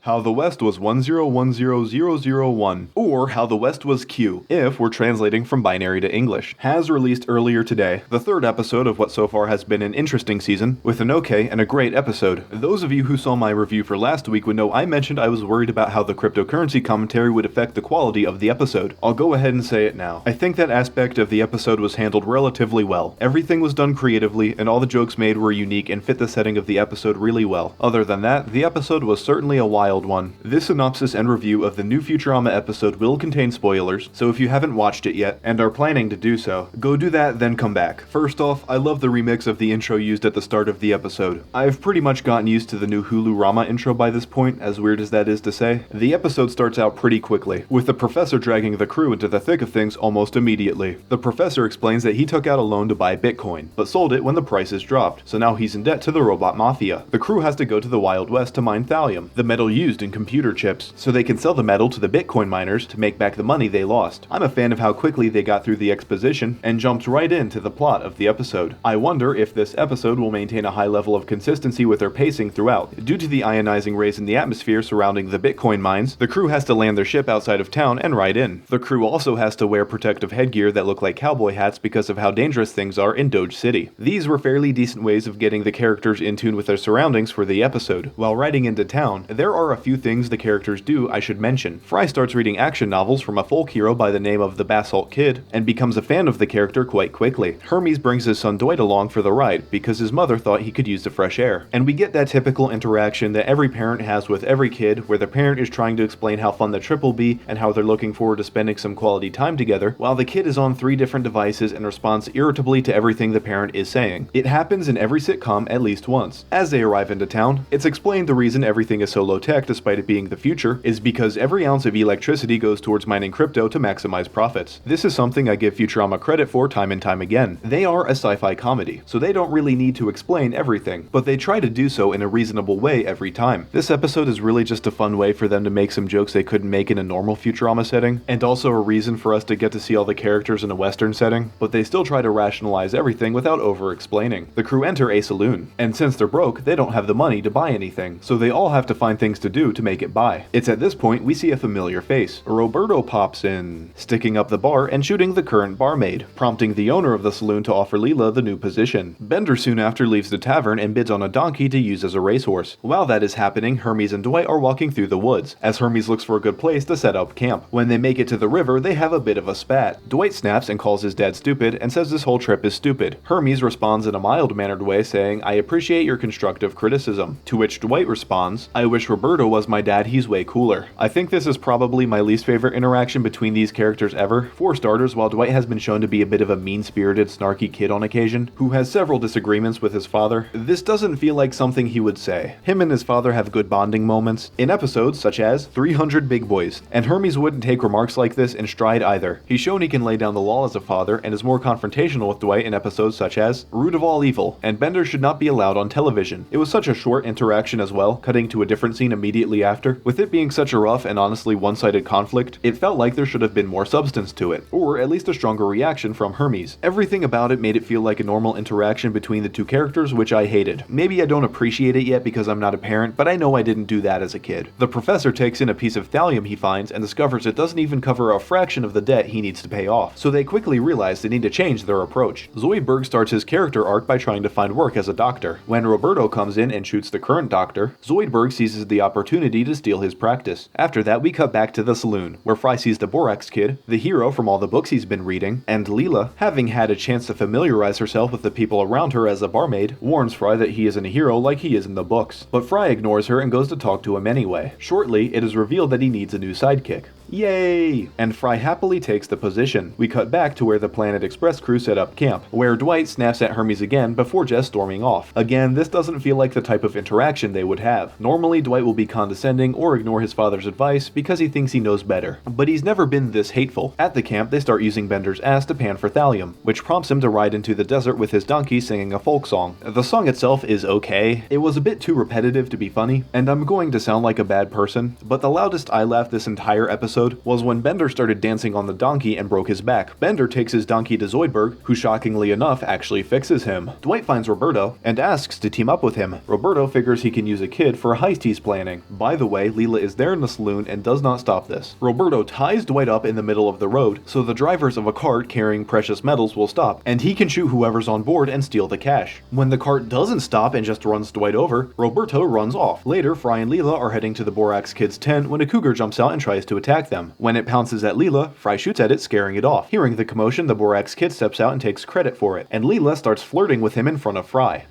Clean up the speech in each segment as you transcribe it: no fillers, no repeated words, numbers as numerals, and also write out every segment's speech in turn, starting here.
How the West was 1010001, or How the West was Q, if we're translating from binary to English, has released earlier today, the third episode of what so far has been an interesting season, with an okay and a great episode. Those of you who saw my review for last week would know I mentioned I was worried about how the cryptocurrency commentary would affect the quality of the episode. I'll go ahead and say it now. I think that aspect of the episode was handled relatively well. Everything was done creatively, and all the jokes made were unique and fit the setting of the episode really well. Other than that, the episode was certainly a wild one. This synopsis and review of the new Futurama episode will contain spoilers, so if you haven't watched it yet, and are planning to do so, go do that, then come back. First off, I love the remix of the intro used at the start of the episode. I've pretty much gotten used to the new Hulu-Rama intro by this point, as weird as that is to say. The episode starts out pretty quickly, with the professor dragging the crew into the thick of things almost immediately. The professor explains that he took out a loan to buy Bitcoin, but sold it when the prices dropped, so now he's in debt to the robot mafia. The crew has to go to the Wild West to mine thallium, the metal used in computer chips, so they can sell the metal to the Bitcoin miners to make back the money they lost. I'm a fan of how quickly they got through the exposition and jumped right into the plot of the episode. I wonder if this episode will maintain a high level of consistency with their pacing throughout. Due to the ionizing rays in the atmosphere surrounding the Bitcoin mines, the crew has to land their ship outside of town and ride in. The crew also has to wear protective headgear that look like cowboy hats because of how dangerous things are in Doge City. These were fairly decent ways of getting the characters in tune with their surroundings for the episode. While riding into town, there are a few things the characters do I should mention. Fry starts reading action novels from a folk hero by the name of the Basalt Kid, and becomes a fan of the character quite quickly. Hermes brings his son Dwight along for the ride, because his mother thought he could use the fresh air. And we get that typical interaction that every parent has with every kid, where the parent is trying to explain how fun the trip will be, and how they're looking forward to spending some quality time together, while the kid is on 3 different devices and responds irritably to everything the parent is saying. It happens in every sitcom at least once. As they arrive into town, it's explained the reason everything is so low-tech despite it being the future is because every ounce of electricity goes towards mining crypto to maximize profits. This is something I give Futurama credit for time and time again. They are a sci-fi comedy, so they don't really need to explain everything, but they try to do so in a reasonable way every time. This episode is really just a fun way for them to make some jokes they couldn't make in a normal Futurama setting, and also a reason for us to get to see all the characters in a Western setting, but they still try to rationalize everything without over-explaining. The crew enter a saloon, and since they're broke, they don't have the money to buy anything, so they all have to find things to do to make it by. It's at this point we see a familiar face. Roberto pops in, sticking up the bar and shooting the current barmaid, prompting the owner of the saloon to offer Leela the new position. Bender soon after leaves the tavern and bids on a donkey to use as a racehorse. While that is happening, Hermes and Dwight are walking through the woods, as Hermes looks for a good place to set up camp. When they make it to the river, they have a bit of a spat. Dwight snaps and calls his dad stupid and says this whole trip is stupid. Hermes responds in a mild-mannered way saying, "I appreciate your constructive criticism," to which Dwight responds, "I wish Roberto was my dad, he's way cooler." I think this is probably my least favorite interaction between these characters ever. For starters, while Dwight has been shown to be a bit of a mean-spirited, snarky kid on occasion, who has several disagreements with his father, this doesn't feel like something he would say. Him and his father have good bonding moments, in episodes such as 300 Big Boys, and Hermes wouldn't take remarks like this in stride either. He's shown he can lay down the law as a father, and is more confrontational with Dwight in episodes such as Root of All Evil, and Bender should not be allowed on television. It was such a short interaction as well, cutting to a different scene immediately after. With it being such a rough and honestly one-sided conflict, it felt like there should have been more substance to it, or at least a stronger reaction from Hermes. Everything about it made it feel like a normal interaction between the two characters, which I hated. Maybe I don't appreciate it yet because I'm not a parent, but I know I didn't do that as a kid. The professor takes in a piece of thallium he finds and discovers it doesn't even cover a fraction of the debt he needs to pay off, so they quickly realize they need to change their approach. Zoidberg starts his character arc by trying to find work as a doctor. When Roberto comes in and shoots the current doctor, Zoidberg seizes the opportunity to steal his practice. After that, we cut back to the saloon, where Fry sees the Borax Kid, the hero from all the books he's been reading, and Leela, having had a chance to familiarize herself with the people around her as a barmaid, warns Fry that he isn't a hero like he is in the books. But Fry ignores her and goes to talk to him anyway. Shortly, it is revealed that he needs a new sidekick. Yay! And Fry happily takes the position. We cut back to where the Planet Express crew set up camp, where Dwight snaps at Hermes again before just storming off. Again, this doesn't feel like the type of interaction they would have. Normally, Dwight will be condescending or ignore his father's advice because he thinks he knows better. But he's never been this hateful. At the camp, they start using Bender's ass to pan for thallium, which prompts him to ride into the desert with his donkey singing a folk song. The song itself is okay. It was a bit too repetitive to be funny, and I'm going to sound like a bad person, but the loudest I laughed this entire episode episode was when Bender started dancing on the donkey and broke his back. Bender takes his donkey to Zoidberg, who shockingly enough actually fixes him. Dwight finds Roberto and asks to team up with him. Roberto figures he can use a kid for a heist he's planning. By the way, Leela is there in the saloon and does not stop this. Roberto ties Dwight up in the middle of the road so the drivers of a cart carrying precious metals will stop, and he can shoot whoever's on board and steal the cash. When the cart doesn't stop and just runs Dwight over, Roberto runs off. Later, Fry and Leela are heading to the Borax kids' tent when a cougar jumps out and tries to attack them. When it pounces at Leela, Fry shoots at it, scaring it off. Hearing the commotion, the Borax kid steps out and takes credit for it, and Leela starts flirting with him in front of Fry.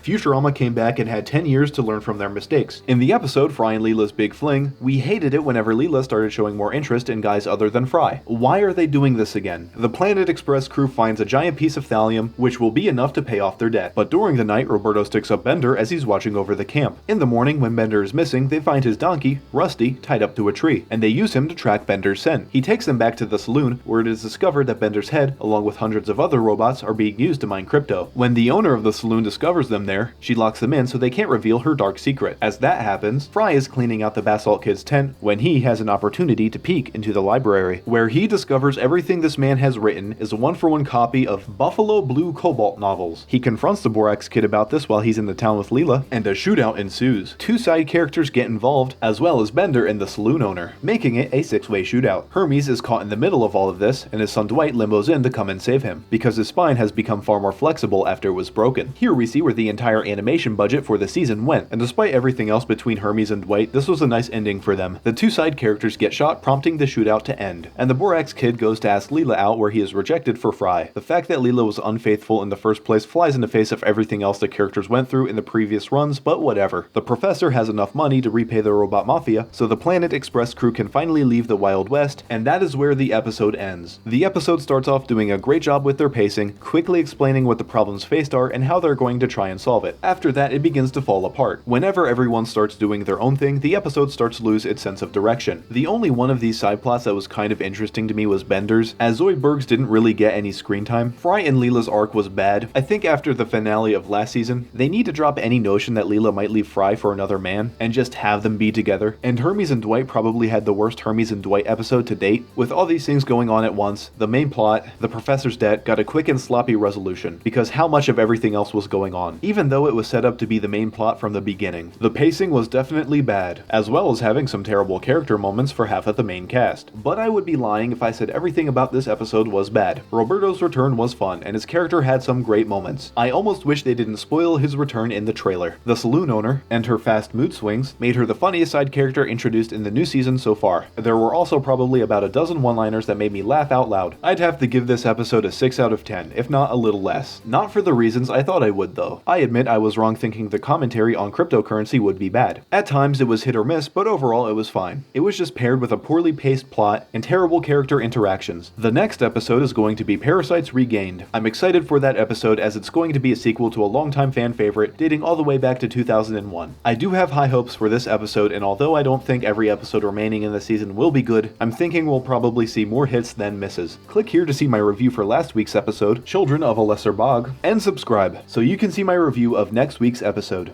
Futurama came back and had 10 years to learn from their mistakes. In the episode Fry and Leela's Big Fling, we hated it whenever Leela started showing more interest in guys other than Fry. Why are they doing this again? The Planet Express crew finds a giant piece of thallium, which will be enough to pay off their debt. But during the night, Roberto sticks up Bender as he's watching over the camp. In the morning, when Bender is missing, they find his donkey, Rusty, tied up to a tree, and they use him to track Bender's scent. He takes them back to the saloon, where it is discovered that Bender's head, along with hundreds of other robots, are being used to mine crypto. When the owner of the saloon discovers them there, she locks them in so they can't reveal her dark secret. As that happens, Fry is cleaning out the Basalt Kid's tent when he has an opportunity to peek into the library, where he discovers everything this man has written is a one-for-one copy of Buffalo Blue Cobalt novels. He confronts the Borax Kid about this while he's in the town with Leela, and a shootout ensues. Two side characters get involved, as well as Bender and the saloon owner, making it a six-way shootout. Hermes is caught in the middle of all of this, and his son Dwight limbos in to come and save him, because his spine has become far more flexible after it was broken. Here we see where the entire animation budget for the season went, and despite everything else between Hermes and Dwight, this was a nice ending for them. The two side characters get shot, prompting the shootout to end, and the Borax Kid goes to ask Leela out where he is rejected for Fry. The fact that Leela was unfaithful in the first place flies in the face of everything else the characters went through in the previous runs, but whatever. The professor has enough money to repay the robot mafia, so the Planet Express crew can finally leave the Wild West, and that is where the episode ends. The episode starts off doing a great job with their pacing, quickly explaining what the problems faced are and how they're going to try and solve it. After that, it begins to fall apart. Whenever everyone starts doing their own thing, the episode starts to lose its sense of direction. The only one of these side plots that was kind of interesting to me was Bender's, as Zoidberg's didn't really get any screen time. Fry and Leela's arc was bad. I think after the finale of last season, they need to drop any notion that Leela might leave Fry for another man, and just have them be together. And Hermes and Dwight probably had the worst Hermes and Dwight episode to date. With all these things going on at once, the main plot, the professor's debt, got a quick and sloppy resolution, because how much of everything else was going on, even though it was set up to be the main plot from the beginning. The pacing was definitely bad, as well as having some terrible character moments for half of the main cast. But I would be lying if I said everything about this episode was bad. Roberto's return was fun, and his character had some great moments. I almost wish they didn't spoil his return in the trailer. The saloon owner, and her fast mood swings, made her the funniest side character introduced in the new season so far. There were also probably about a dozen one-liners that made me laugh out loud. I'd have to give this episode a 6 out of 10, if not a little less. Not for the reasons I thought I would though. I admit I was wrong thinking the commentary on cryptocurrency would be bad. At times it was hit or miss, but overall it was fine. It was just paired with a poorly paced plot and terrible character interactions. The next episode is going to be Parasites Regained. I'm excited for that episode as it's going to be a sequel to a longtime fan favorite dating all the way back to 2001. I do have high hopes for this episode, and although I don't think every episode remaining in the season will be good, I'm thinking we'll probably see more hits than misses. Click here to see my review for last week's episode, Children of a Lesser Bog, and subscribe so you can see my review of next week's episode.